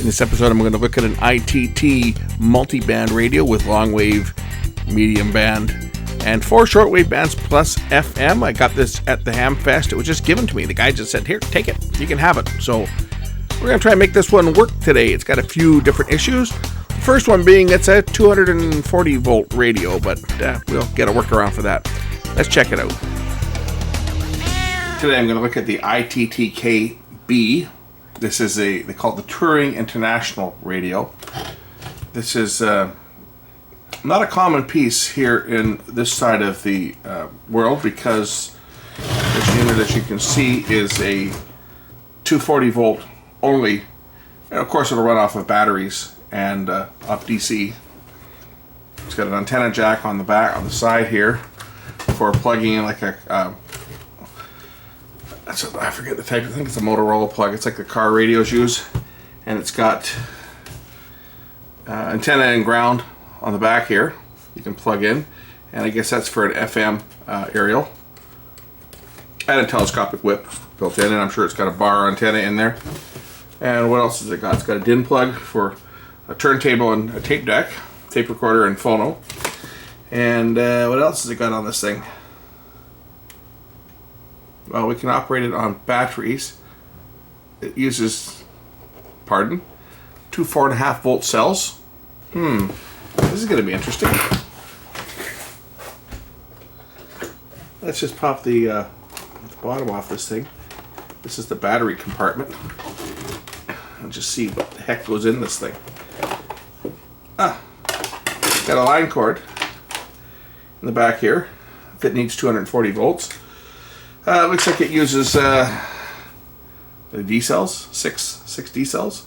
In this episode, I'm going to look at an ITT multi-band radio with long wave, medium band, and 4 shortwave bands plus FM. I got this at the Ham Fest. It was just given to me. The guy just said, here, take it. You can have it. So we're going to try and make this one work today. It's got a few different issues. The first one being it's a 240 volt radio, but we'll get a workaround for that. Let's check it out. Today I'm going to look at the ITT-KB. This is they call it the Touring International Radio. This is not a common piece here in this side of the world because this unit, as you can see, is a 240 volt only. And of course it'll run off of batteries and off DC. It's got an antenna jack on the back, on the side here for plugging in like a I forget the type. I think it's a Motorola plug. It's like the car radios use, and it's got antenna and ground on the back here. You can plug in, and I guess that's for an FM aerial, and a telescopic whip built in, and I'm sure it's got a bar antenna in there. And what else has it got? It's got a DIN plug for a turntable and a tape deck, tape recorder and phono. And what else has it got on this thing? Well, we can operate it on batteries. It uses, two 4.5 volt cells. This is going to be interesting. Let's just pop the bottom off this thing. This is the battery compartment. And just see what the heck goes in this thing. Got a line cord in the back here that needs 240 volts. Looks like it uses the D cells, six D cells,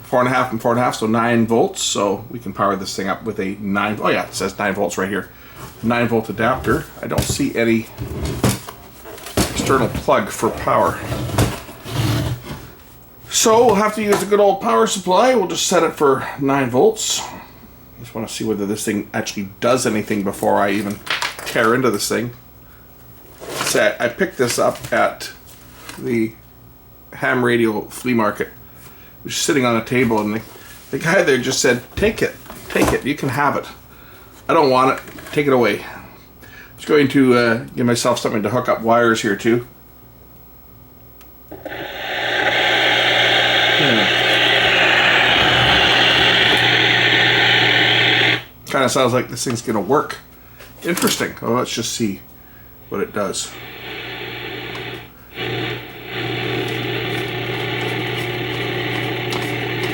4.5 and 4.5, so 9 volts. So we can power this thing up with a 9. Oh yeah, it says 9 volts right here. 9 volt adapter. I don't see any external plug for power. So we'll have to use a good old power supply. We'll just set it for 9 volts. Just want to see whether this thing actually does anything before I even tear into this thing. I picked this up at the ham radio flea market. It was sitting on a table, and the guy there just said, take it, you can have it. I don't want it, take it away. I'm just going to give myself something to hook up wires here too. Kind of sounds like this thing's going to work. Interesting. Well, let's just see what it does.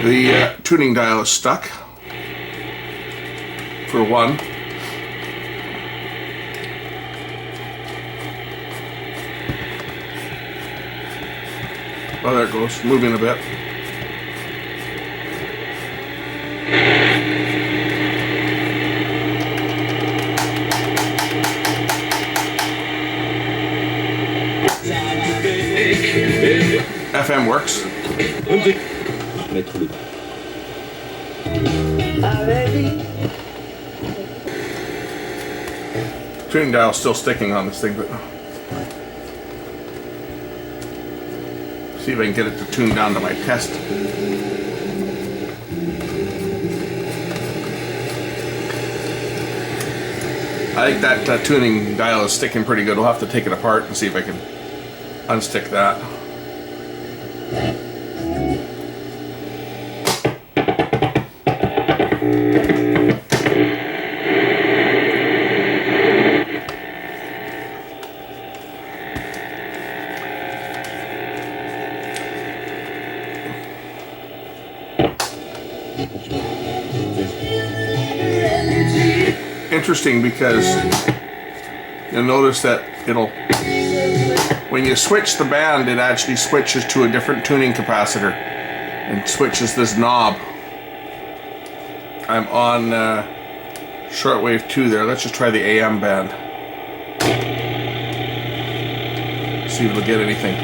The tuning dial is stuck for one. Oh, there it goes, moving a bit. FM works. Tuning dial still sticking on this thing, but see if I can get it to tune down to my test. I think that tuning dial is sticking pretty good. We'll have to take it apart and see if I can unstick that. Interesting because you'll notice that when you switch the band, it actually switches to a different tuning capacitor and switches this knob. I'm on shortwave 2 there. Let's just try the AM band. See if it'll get anything.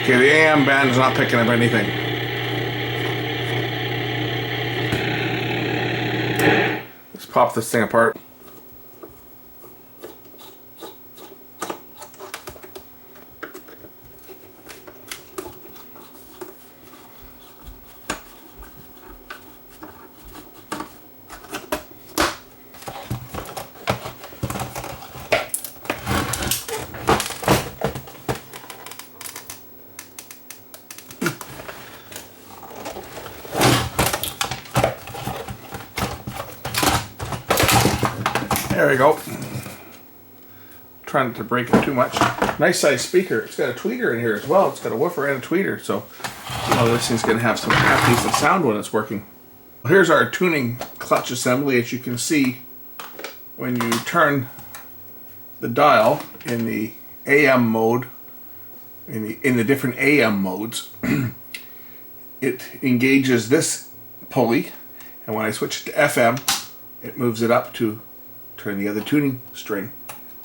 Okay, the AM band is not picking up anything. Let's pop this thing apart. There we go. Trying not to break it too much. Nice size speaker. It's got a tweeter in here as well. It's got a woofer and a tweeter, so this thing's going to have some half decent sound when it's working. Here's our tuning clutch assembly. As you can see, when you turn the dial in the AM mode, in the different AM modes, it engages this pulley, and when I switch it to FM, it moves it up to turn the other tuning string,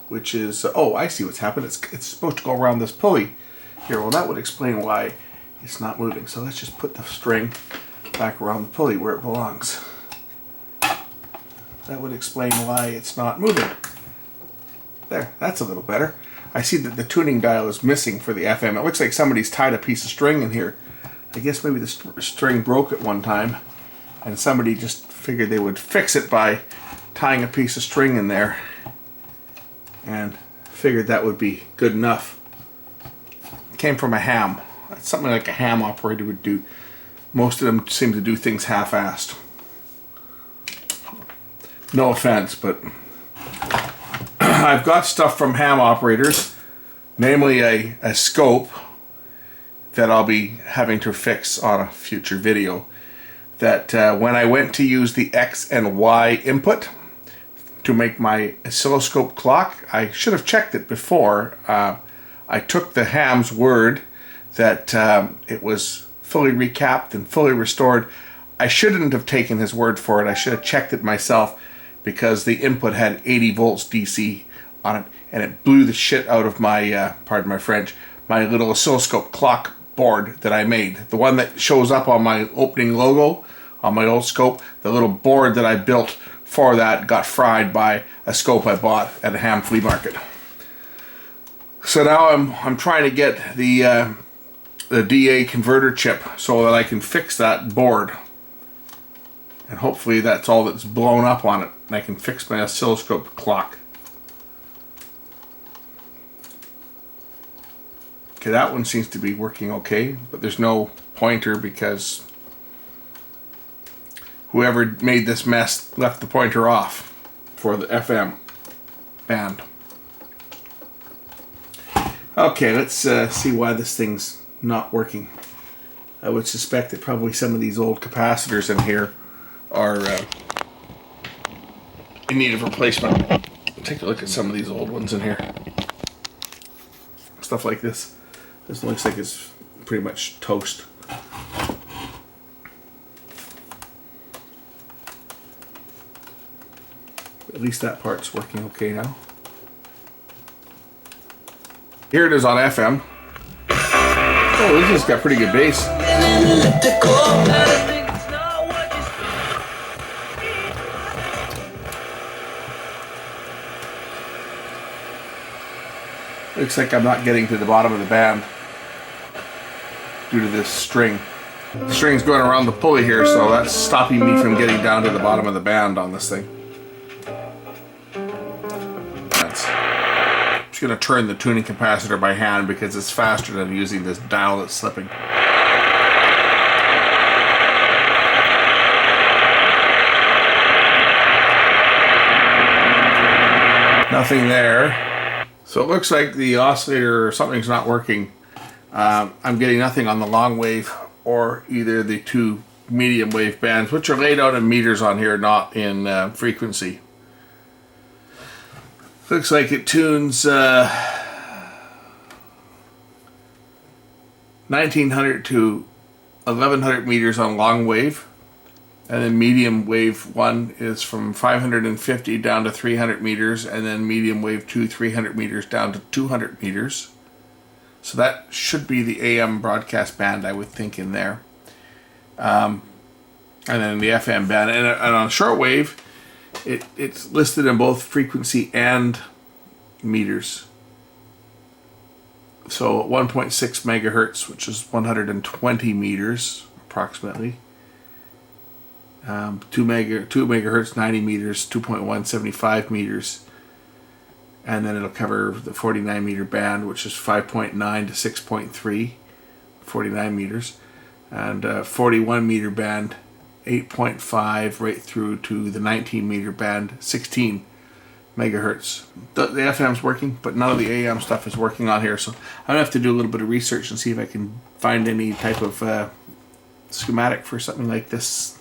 which is, oh, I see what's happened. It's supposed to go around this pulley here. Well, that would explain why it's not moving. So let's just put the string back around the pulley where it belongs. That would explain why it's not moving. There, that's a little better. I see that the tuning dial is missing for the FM. It looks like somebody's tied a piece of string in here. I guess maybe the string broke at one time, and somebody just figured they would fix it by tying a piece of string in there, and figured that would be good enough. It came from a ham. It's something like a ham operator would do. Most of them seem to do things half-assed. No offense, but I've got stuff from ham operators, namely a scope that I'll be having to fix on a future video. That when I went to use the X and Y input to make my oscilloscope clock, I should have checked it before. I took the ham's word that it was fully recapped and fully restored. I shouldn't have taken his word for it. I should have checked it myself, because the input had 80 volts DC on it, and it blew the shit out of my, pardon my French, my little oscilloscope clock board that I made. The one that shows up on my opening logo on my old scope, the little board that I built for that got fried by a scope I bought at a ham flea market. So now I'm trying to get the DA converter chip so that I can fix that board. And hopefully that's all that's blown up on it, and I can fix my oscilloscope clock. Okay, that one seems to be working okay, but there's no pointer because whoever made this mess left the pointer off for the FM band. Okay, let's see why this thing's not working. I would suspect that probably some of these old capacitors in here are in need of replacement. Take a look at some of these old ones in here. Stuff like this. This looks like it's pretty much toast. At least that part's working okay now. Here it is on FM. Oh, this has got pretty good bass. Looks like I'm not getting to the bottom of the band due to this string. The string's going around the pulley here, so that's stopping me from getting down to the bottom of the band on this thing. I'm just going to turn the tuning capacitor by hand because it's faster than using this dial that's slipping. Nothing there. So it looks like the oscillator or something's not working. I'm getting nothing on the long wave or either the two medium wave bands, which are laid out in meters on here, not in frequency. Looks like it tunes 1900 to 1100 meters on long wave, and then medium wave 1 is from 550 down to 300 meters, and then medium wave 2 300 meters down to 200 meters. So that should be the AM broadcast band, I would think, in there. And then the FM band, and on shortwave, it's listed in both frequency and meters. So 1.6 megahertz, which is 120 meters approximately. 2 megahertz, 90 meters, 2.175 meters. And then it'll cover the 49 meter band, which is 5.9 to 6.3, 49 meters. And 41 meter band, 8.5 right through to the 19 meter band, 16 megahertz. The FM's working, but none of the AM stuff is working on here, so I'm gonna have to do a little bit of research and see if I can find any type of schematic for something like this.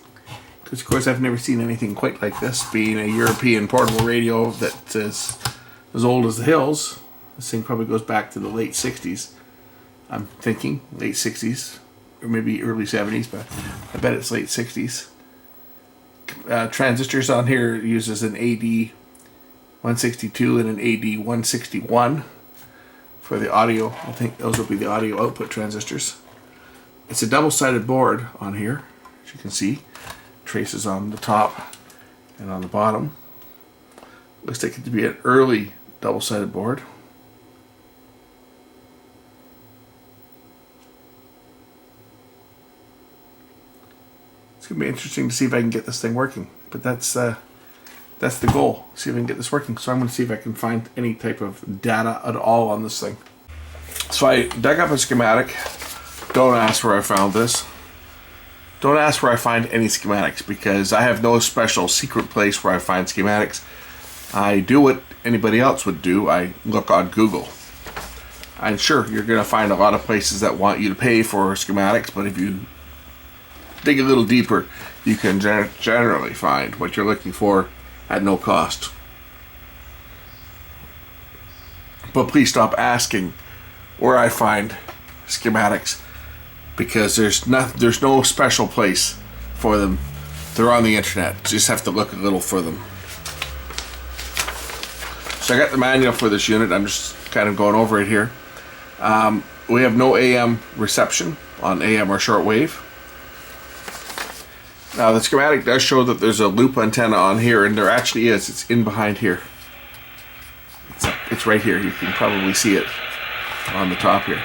Because of course I've never seen anything quite like this, being a European portable radio that is as old as the hills. This thing probably goes back to the late 60s. I'm thinking late 60s, or maybe early 70s, but I bet it's late 60s. Transistors on here uses an AD 162 and an AD 161 for the audio. I think those will be the audio output transistors. It's a double-sided board on here, as you can see. Traces on the top and on the bottom. Looks like it to be an early double-sided board. It's going to be interesting to see if I can get this thing working, but that's the goal. See if I can get this working. So I'm going to see if I can find any type of data at all on this thing. So I dug up a schematic. Don't ask where I found this. Don't ask where I find any schematics, because I have no special secret place where I find schematics. I do what anybody else would do. I look on Google. I'm sure you're going to find a lot of places that want you to pay for schematics, but if you dig a little deeper, you can generally find what you're looking for at no cost. But please stop asking where I find schematics, because there's no special place for them. They're on the internet. You just have to look a little for them. So I got the manual for this unit. I'm just kind of going over it here. We have no AM reception on AM or shortwave. Now the schematic does show that there's a loop antenna on here, and there actually is. It's in behind here. It's right here. You can probably see it on the top here.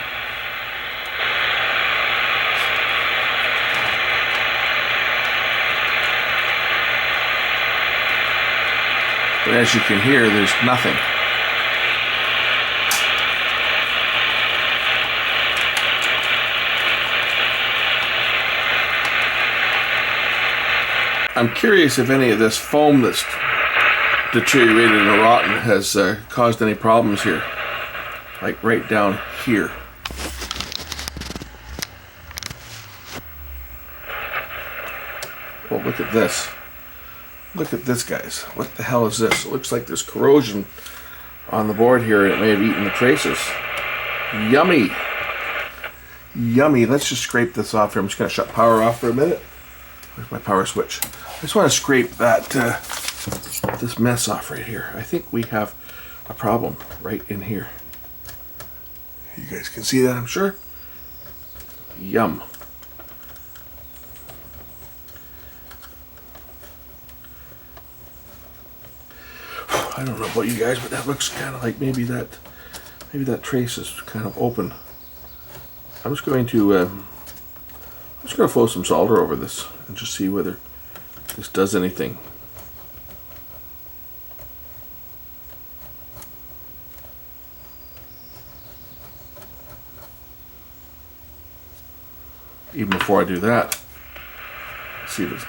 But as you can hear, there's nothing. I'm curious if any of this foam that's deteriorated and rotten has caused any problems here. Like right down here. Well, look at this. Look at this, guys. What the hell is this? It looks like there's corrosion on the board here, and it may have eaten the traces. Yummy. Yummy. Let's just scrape this off here. I'm just going to shut power off for a minute. Where's my power switch? I just want to scrape that this mess off right here. I think we have a problem right in here. You guys can see that, I'm sure. Yum. I don't know about you guys, but that looks kind of like maybe that trace is kind of open. I'm just going to flow some solder over this and just see whether this does anything. Even before I do that, let's see this.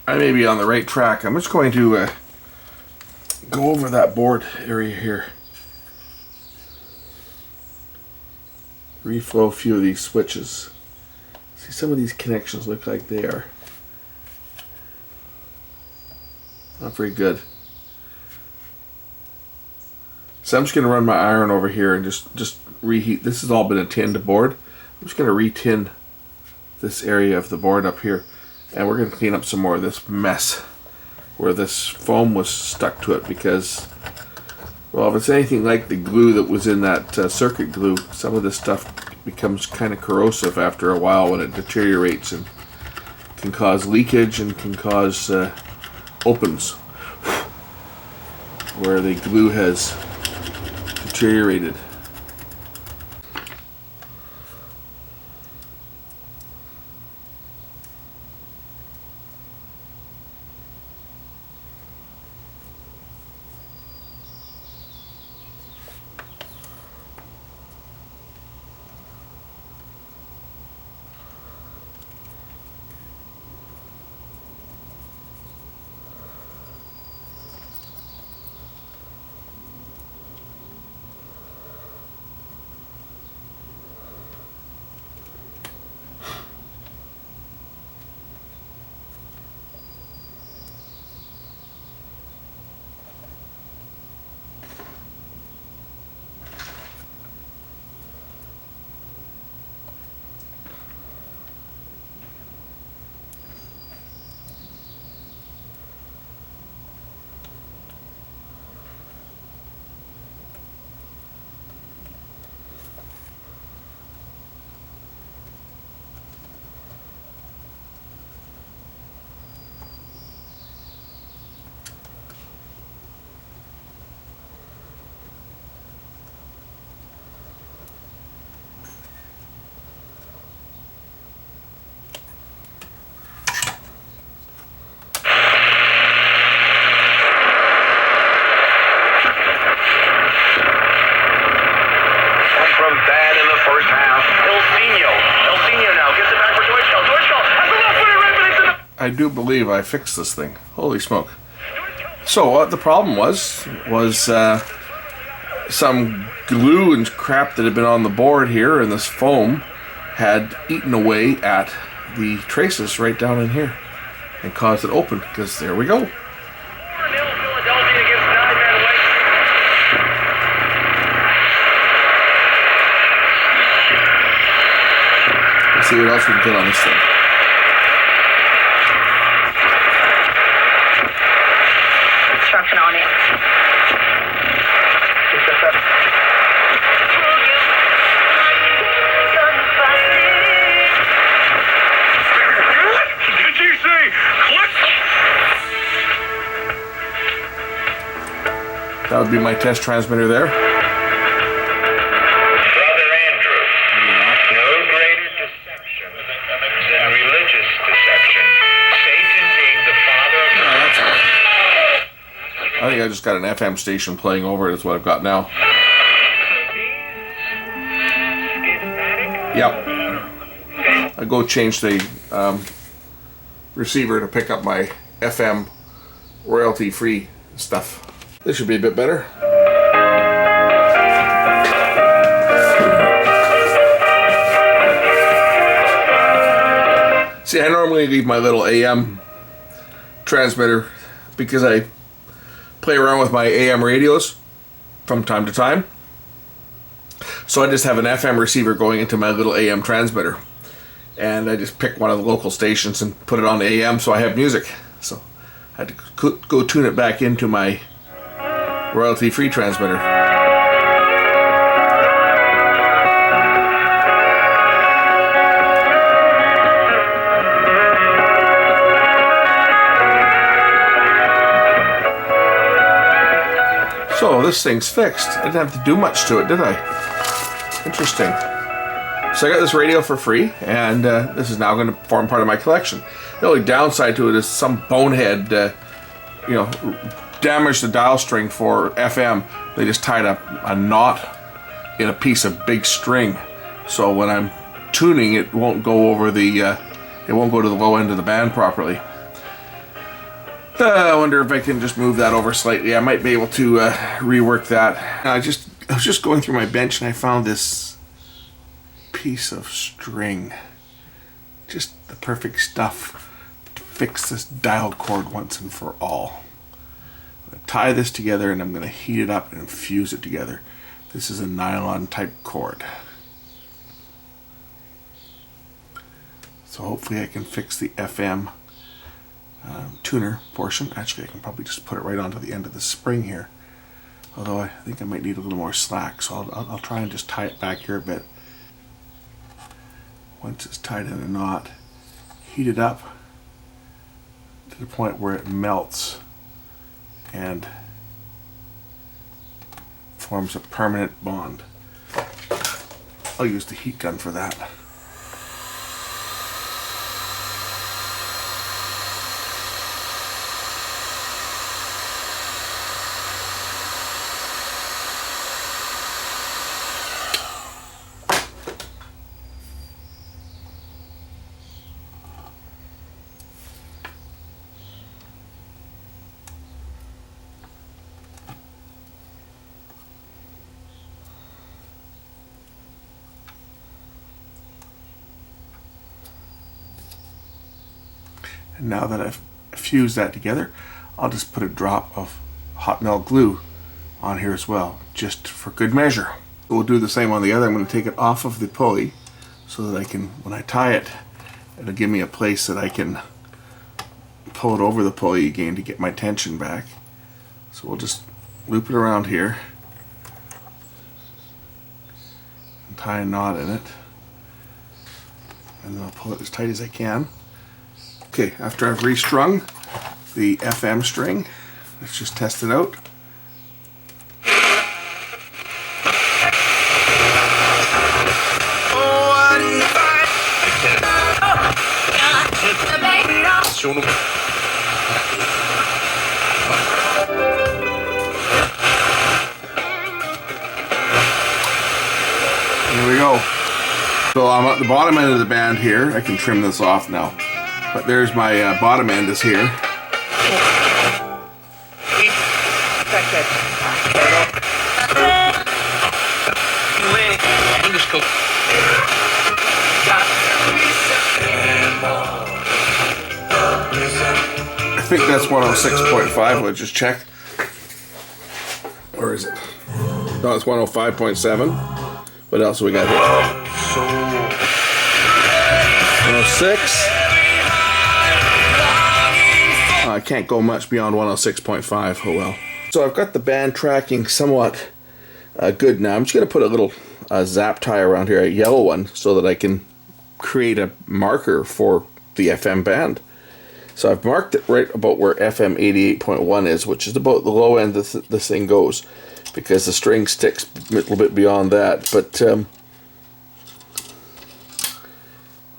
I may be on the right track. I'm just going to go over that board area here. Reflow a few of these switches. See, some of these connections look like they are not very good. So I'm just going to run my iron over here and just reheat. This has all been a tinned board. I'm just going to re-tin this area of the board up here, and we're going to clean up some more of this mess where this foam was stuck to it, because, well, if it's anything like the glue that was in that circuit glue, some of this stuff becomes kind of corrosive after a while when it deteriorates, and can cause leakage and can cause opens where the glue has deteriorated. I do believe I fixed this thing. Holy smoke. So what the problem was some glue and crap that had been on the board here, and this foam had eaten away at the traces right down in here and caused it open, because there we go. Let's see what else we can get on this thing. Construction on it. Did you say click? That would be my test transmitter there. Brother Andrew, no greater deception than religious deception. Satan being the father of I think I just got an FM station playing over it is what I've got now. Yep. I go change the receiver to pick up my FM royalty-free stuff. This should be a bit better. See, I normally leave my little AM transmitter because I play around with my AM radios from time to time. So I just have an FM receiver going into my little AM transmitter. And I just pick one of the local stations and put it on the AM so I have music. So I had to go tune it back into my royalty-free transmitter. So this thing's fixed. I didn't have to do much to it, did I? Interesting. So I got this radio for free, and this is now going to form part of my collection. The only downside to it is some bonehead, damaged the dial string for FM. They just tied up a knot in a piece of big string, so when I'm tuning, it won't go over the, it won't go to the low end of the band properly. I wonder if I can just move that over slightly. I might be able to rework that. I was just going through my bench and I found this piece of string. Just the perfect stuff to fix this dialed cord once and for all. I'm going to tie this together and I'm going to heat it up and fuse it together. This is a nylon type cord. So hopefully I can fix the FM tuner portion. Actually, I can probably just put it right onto the end of the spring here. Although I think I might need a little more slack, so I'll try and just tie it back here a bit. Once it's tied in a knot, heat it up to the point where it melts and forms a permanent bond. I'll use the heat gun for that. And now that I've fused that together, I'll just put a drop of hot melt glue on here as well, just for good measure. We'll do the same on the other. I'm going to take it off of the pulley so that I can, when I tie it, it'll give me a place that I can pull it over the pulley again to get my tension back. So we'll just loop it around here and tie a knot in it, and then I'll pull it as tight as I can. Okay, after I've restrung the FM string, let's just test it out. Here we go. So I'm at the bottom end of the band here. I can trim this off now. But there's my bottom end is here. I think that's 106.5. I'll just check. Or is it? No, it's 105.7. What else do we got here? 106. I can't go much beyond 106.5. Oh well. So I've got the band tracking somewhat good now. I'm just going to put a little zap tie around here, a yellow one, so that I can create a marker for the FM band. So I've marked it right about where FM 88.1 is, which is about the low end this thing goes, because the string sticks a little bit beyond that. But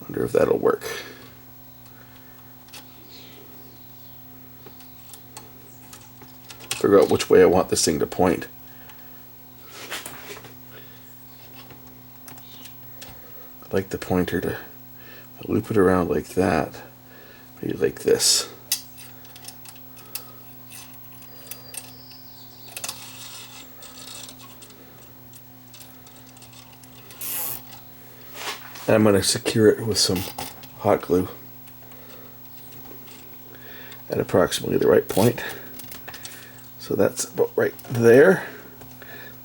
wonder if that'll work. Figure out which way I want this thing to point. I'd like the pointer to loop it around like that. Maybe like this. And I'm going to secure it with some hot glue at approximately the right point. So that's about right there.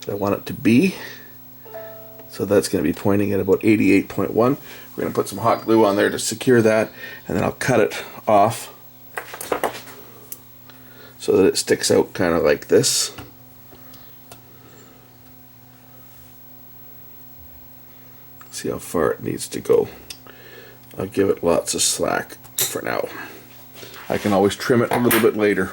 I want it to be. So that's going to be pointing at about 88.1. We're going to put some hot glue on there to secure that, and then I'll cut it off so that it sticks out kind of like this. See how far it needs to go. I'll give it lots of slack for now. I can always trim it a little bit later.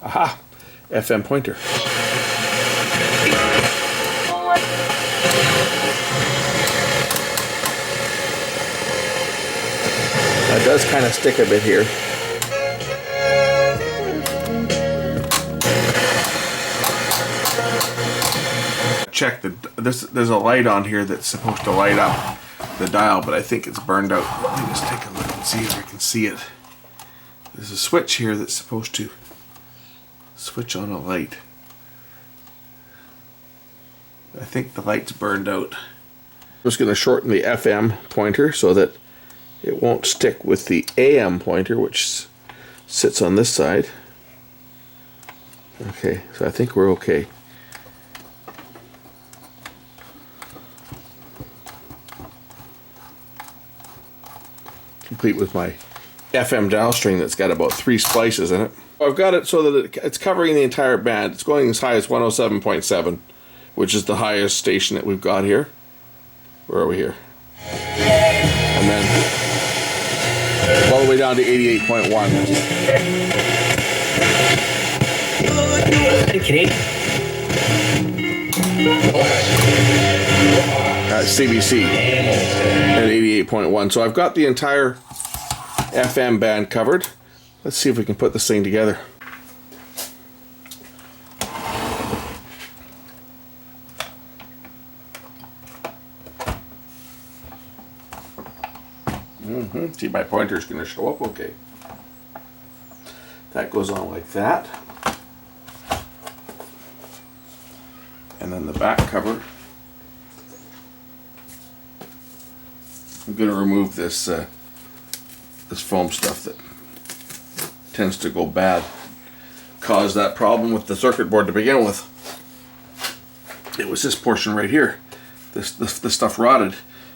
Aha! FM pointer. It does kind of stick a bit here. Check there's a light on here that's supposed to light up the dial, but I think it's burned out. Let me just take a look and see if I can see it. There's a switch here that's supposed to switch on a light. I think the light's burned out. I'm just going to shorten the FM pointer so that it won't stick with the AM pointer, which sits on this side. Okay, so I think we're okay. Complete with my FM dial string that's got about 3 splices in it. I've got it so that it's covering the entire band. It's going as high as 107.7, which is the highest station that we've got here. Where are we here? And then all the way down to 88.1. CBC at 88.1. So I've got the entire FM band covered. Let's see if we can put this thing together. See, my pointer's going to show up okay. That goes on like that. And then the back cover. I'm going to remove this this foam stuff that tends to go bad. Caused that problem with the circuit board to begin with. It was this portion right here. This stuff rotted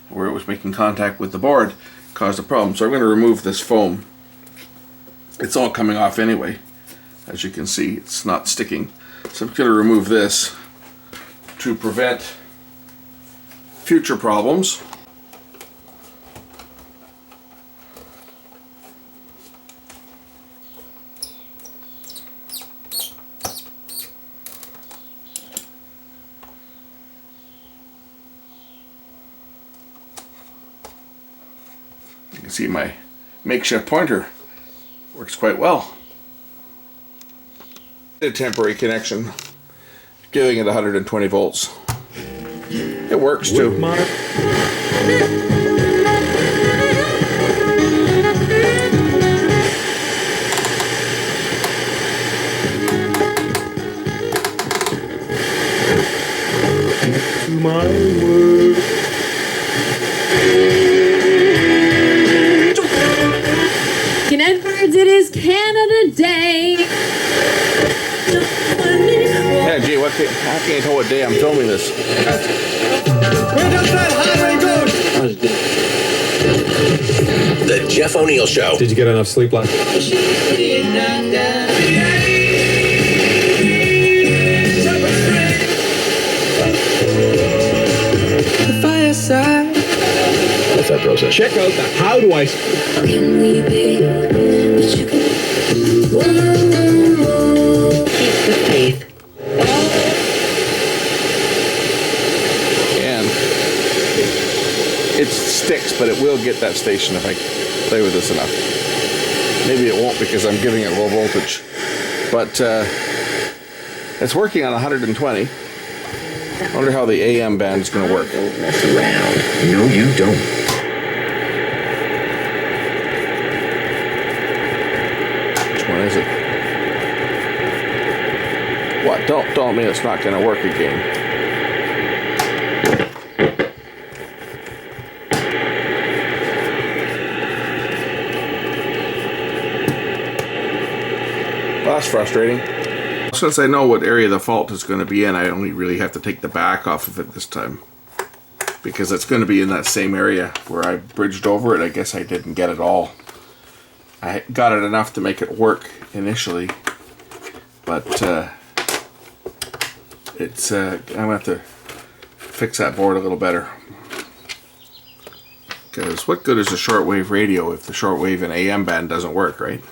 where it was making contact with the board. Caused a problem. So I'm going to remove this foam. It's all coming off anyway. As you can see, it's not sticking. So I'm going to remove this to prevent future problems. You can see my makeshift pointer Works quite well. A temporary connection, giving it 120 volts. It works too. My word. In Edwards, it is Canada Day. Yeah, gee, I can't tell what day I'm filming this. Where does that highway go? The Jeff O'Neill Show. Did you get enough sleep last night? The fireside. What's that process? Check out the How Do I... Can we be? But you can... Keep the faith. And it sticks, but it will get that station if I play with this enough. Maybe it won't because I'm giving it low voltage. But it's working on 120. I wonder how the AM band is going to work. Don't mess around. No, you don't. Which one is it? What? Don't tell me it's not going to work again. Well, that's frustrating. Since I know what area the fault is going to be in, I only really have to take the back off of it this time. Because it's going to be in that same area where I bridged over it. I guess I didn't get it all. I got it enough to make it work initially. But it's I'm going to have to fix that board a little better. Because what good is a shortwave radio if the shortwave and AM band doesn't work, right?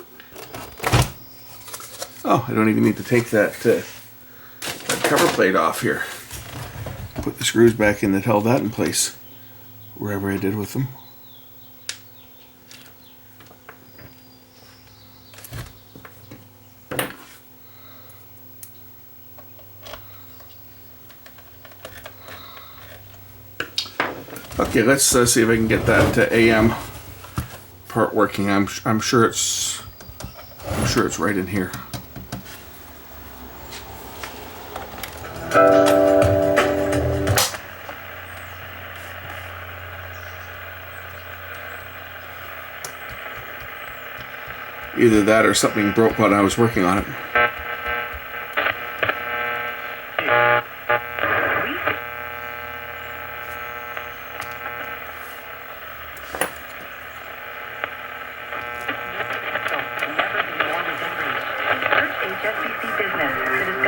Oh, I don't even need to take that cover plate off here. Put the screws back in that held that in place, wherever I did with them. Okay, let's see if I can get that AM part working. I'm sure it's right in here. Either that or something broke while I was working on it.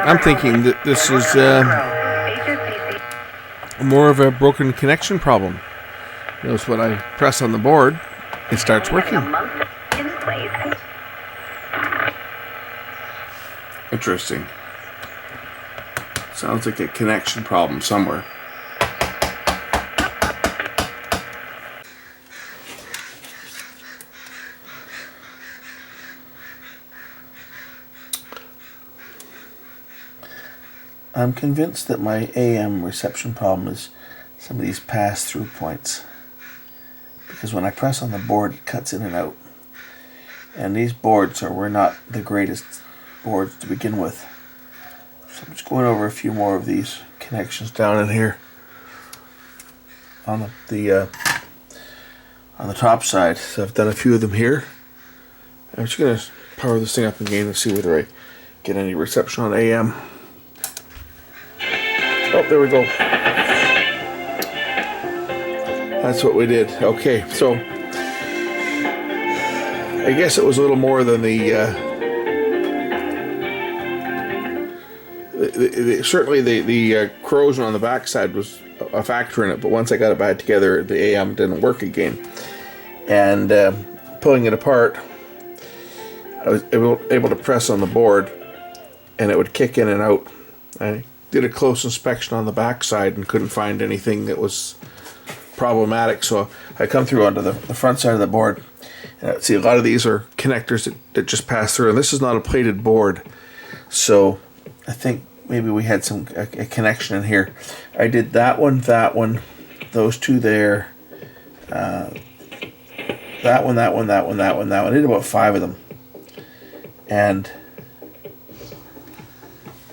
I'm thinking that this is more of a broken connection problem. Notice when I press on the board, it starts working. Interesting. Sounds like a connection problem somewhere. I'm convinced that my AM reception problem is some of these pass-through points. Because when I press on the board, it cuts in and out. And these boards were not the greatest boards to begin with. So I'm just going over a few more of these connections down in here on the top side. So I've done a few of them here. I'm just going to power this thing up again and see whether I get any reception on AM. Oh, there we go. That's what we did. Okay, so I guess it was a little more than certainly the corrosion on the backside was a factor in it, but once I got it back together, the AM didn't work again. And pulling it apart, I was able to press on the board, and it would kick in and out. I did a close inspection on the backside and couldn't find anything that was problematic. So I come through onto the front side of the board. See, a lot of these are connectors that just pass through, and this is not a plated board. So I think maybe we had a connection in here. I did that one, those two there, that one. I did about 5 of them. And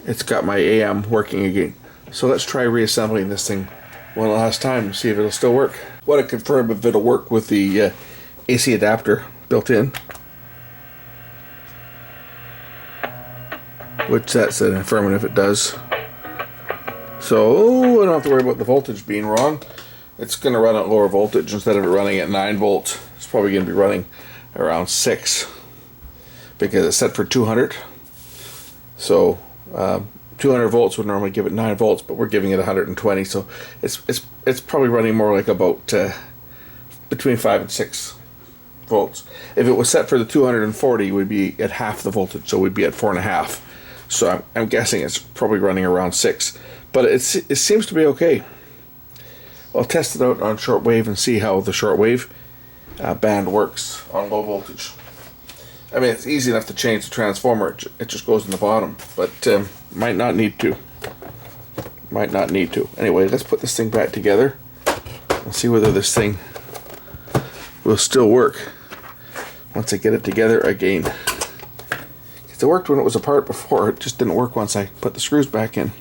it's got my AM working again. So let's try reassembling this thing one last time and see if it'll still work. I want to confirm if it'll work with the AC adapter built in, which that's an affirmative, it does. So I don't have to worry about the voltage being wrong. It's going to run at lower voltage instead of it running at 9 volts. It's probably going to be running around 6 because it's set for 200. So 200 volts would normally give it 9 volts, but we're giving it 120. So it's probably running more like about between 5 and 6 volts. If it was set for the 240, it would be at half the voltage, so we'd be at 4.5. So I'm guessing it's probably running around 6, but it seems to be okay. I'll test it out on shortwave and see how the shortwave band works on low voltage. I mean, it's easy enough to change the transformer. It just goes in the bottom, but might not need to. Anyway, let's put this thing back together and see whether this thing will still work once I get it together again. It worked when it was apart before. It just didn't work once I put the screws back in.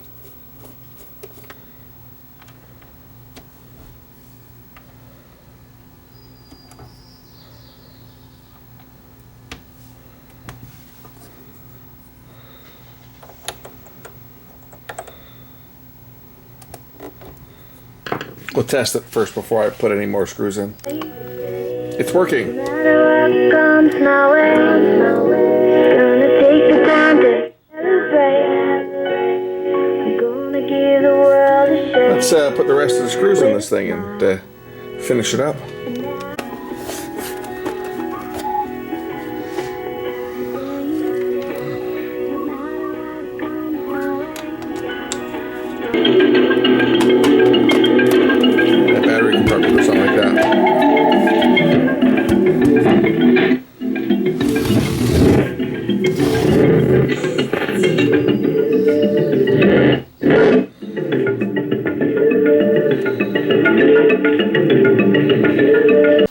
We'll test it first before I put any more screws in. It's working. Let's put the rest of the screws in this thing and finish it up. That battery compartment or something like that.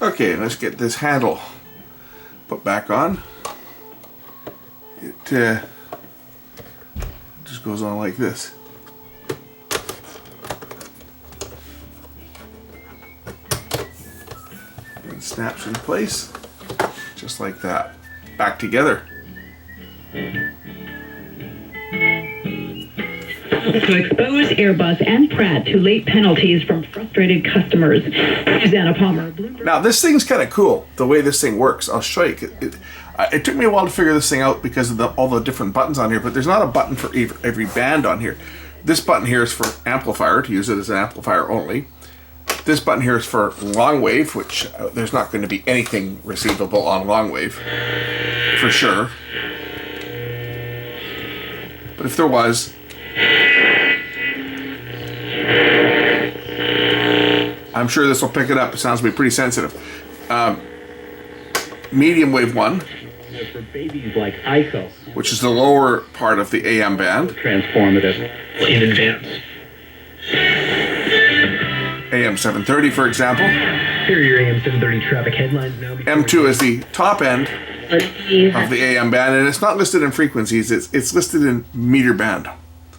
Okay, let's get this handle put back on. It just goes on like this. And snaps in place, just like that. Back together. To expose Airbus and Pratt to late penalties from frustrated customers. Susanna Palmer, Bloomberg. Now this thing's kind of cool, the way this thing works. I'll show you. It took me a while to figure this thing out because of all the different buttons on here, but there's not a button for every band on here. This button here is for amplifier, to use it as an amplifier only. This button here is for long wave, which there's not going to be anything receivable on long wave, for sure. But if there was, I'm sure this will pick it up. It sounds to be pretty sensitive. Medium wave 1, for babies like ISO, which is the lower part of the AM band. Transformative in advance. AM 730, for example. Here are your AM 730 traffic headlines now. M2 is the top end of the AM band, and it's not listed in frequencies. It's listed in meter band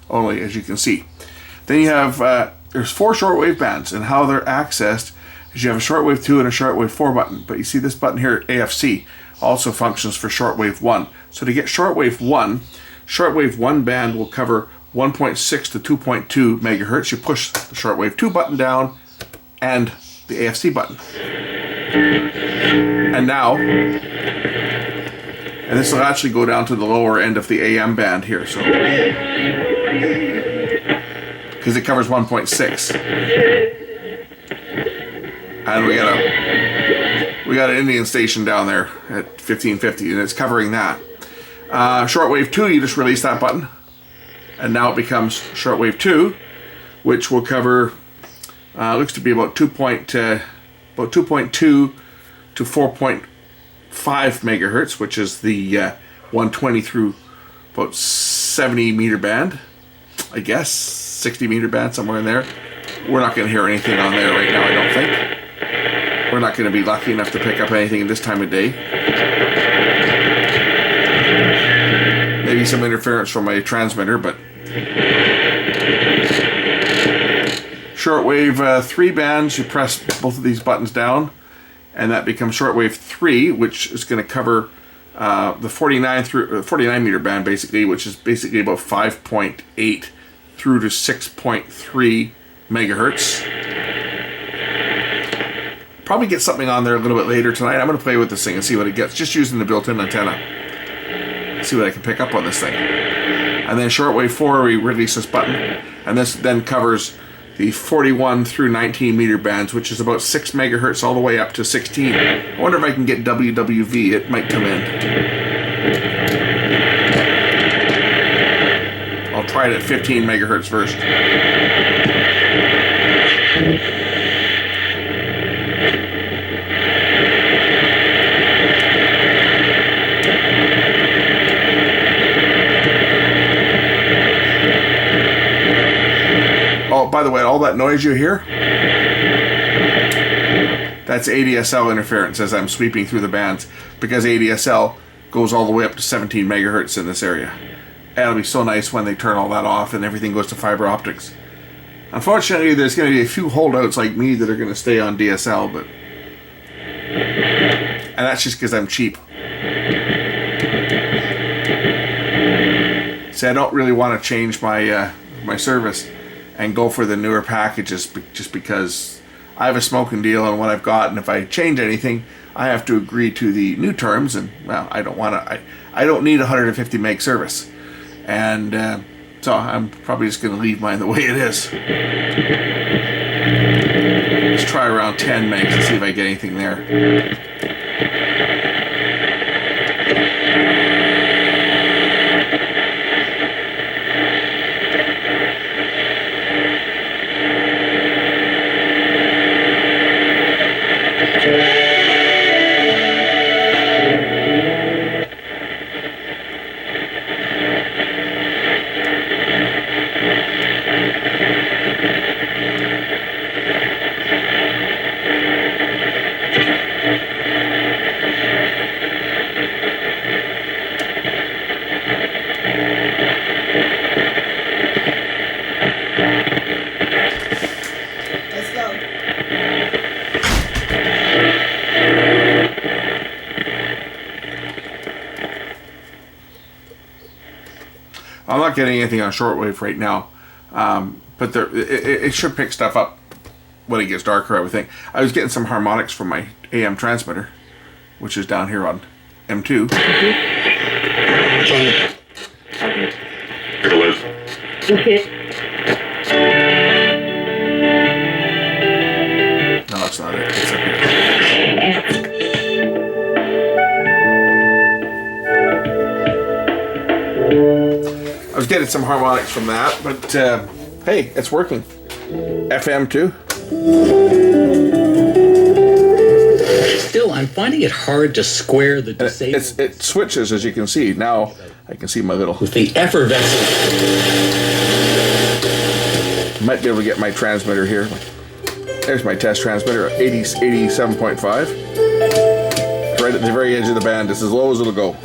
only, as you can see. Then you have there's 4 shortwave bands, and how they're accessed is you have a shortwave 2 and a shortwave 4 button. But you see this button here, AFC, also functions for shortwave 1. So to get shortwave 1 band will cover 1.6 to 2.2 megahertz. You push the shortwave 2 button down and the AFC button. And now, and this will actually go down to the lower end of the AM band here, so because it covers 1.6. And we got an Indian station down there at 1550, and it's covering that. Shortwave 2, you just release that button, and now it becomes shortwave 2, which will cover Looks to be about 2.2 to 4.5 megahertz, which is the 120 through about 70 meter band, I guess 60 meter band, somewhere in there. We're not going to hear anything on there right now, I don't think. We're not going to be lucky enough to pick up anything this time of day. Maybe some interference from my transmitter, but shortwave 3 bands, you press both of these buttons down and that becomes shortwave 3, which is going to cover the 49 meter band basically, which is basically about 5.8 through to 6.3 megahertz. Probably get something on there a little bit later tonight. I'm going to play with this thing and see what it gets, just using the built-in antenna. See what I can pick up on this thing. And then shortwave 4, we release this button, and this then covers the 41 through 19 meter bands, which is about 6 megahertz all the way up to 16. I wonder if I can get WWV. It might come in. I'll try it at 15 megahertz first. Oh, by the way, all that noise you hear, that's ADSL interference as I'm sweeping through the bands, because ADSL goes all the way up to 17 megahertz in this area. And it'll be so nice when they turn all that off and everything goes to fiber optics. Unfortunately, there's going to be a few holdouts like me that are going to stay on DSL, but and that's just because I'm cheap. See, I don't really want to change my my service and go for the newer packages just because I have a smoking deal on what I've got, and if I change anything, I have to agree to the new terms, and well, I don't want to. I don't need 150 meg service, and so I'm probably just going to leave mine the way it is. Let's try around 10 megs and see if I get anything there. I'm not getting anything on shortwave right now, but it should pick stuff up when it gets darker, I would think. I was getting some harmonics from my AM transmitter, which is down here on M2. No, that's not it. It's up here. I was getting some harmonics from that, but hey, it's working. FM too. Still, I'm finding it hard to square the disabled. It switches, as you can see. Now I can see my little. With the effervescent. Might be able to get my transmitter here. There's my test transmitter, 87.5. Right at the very edge of the band. It's as low as it'll go.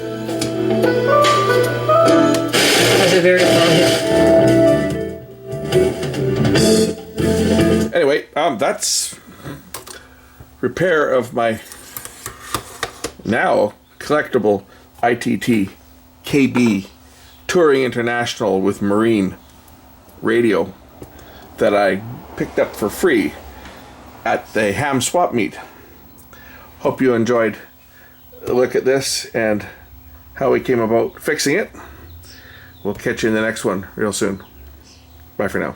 Has a very long history. Anyway, that's repair of my now collectible ITT KB Touring International with Marine radio that I picked up for free at the ham swap meet. Hope you enjoyed a look at this and how we came about fixing it. We'll catch you in the next one real soon. Bye for now.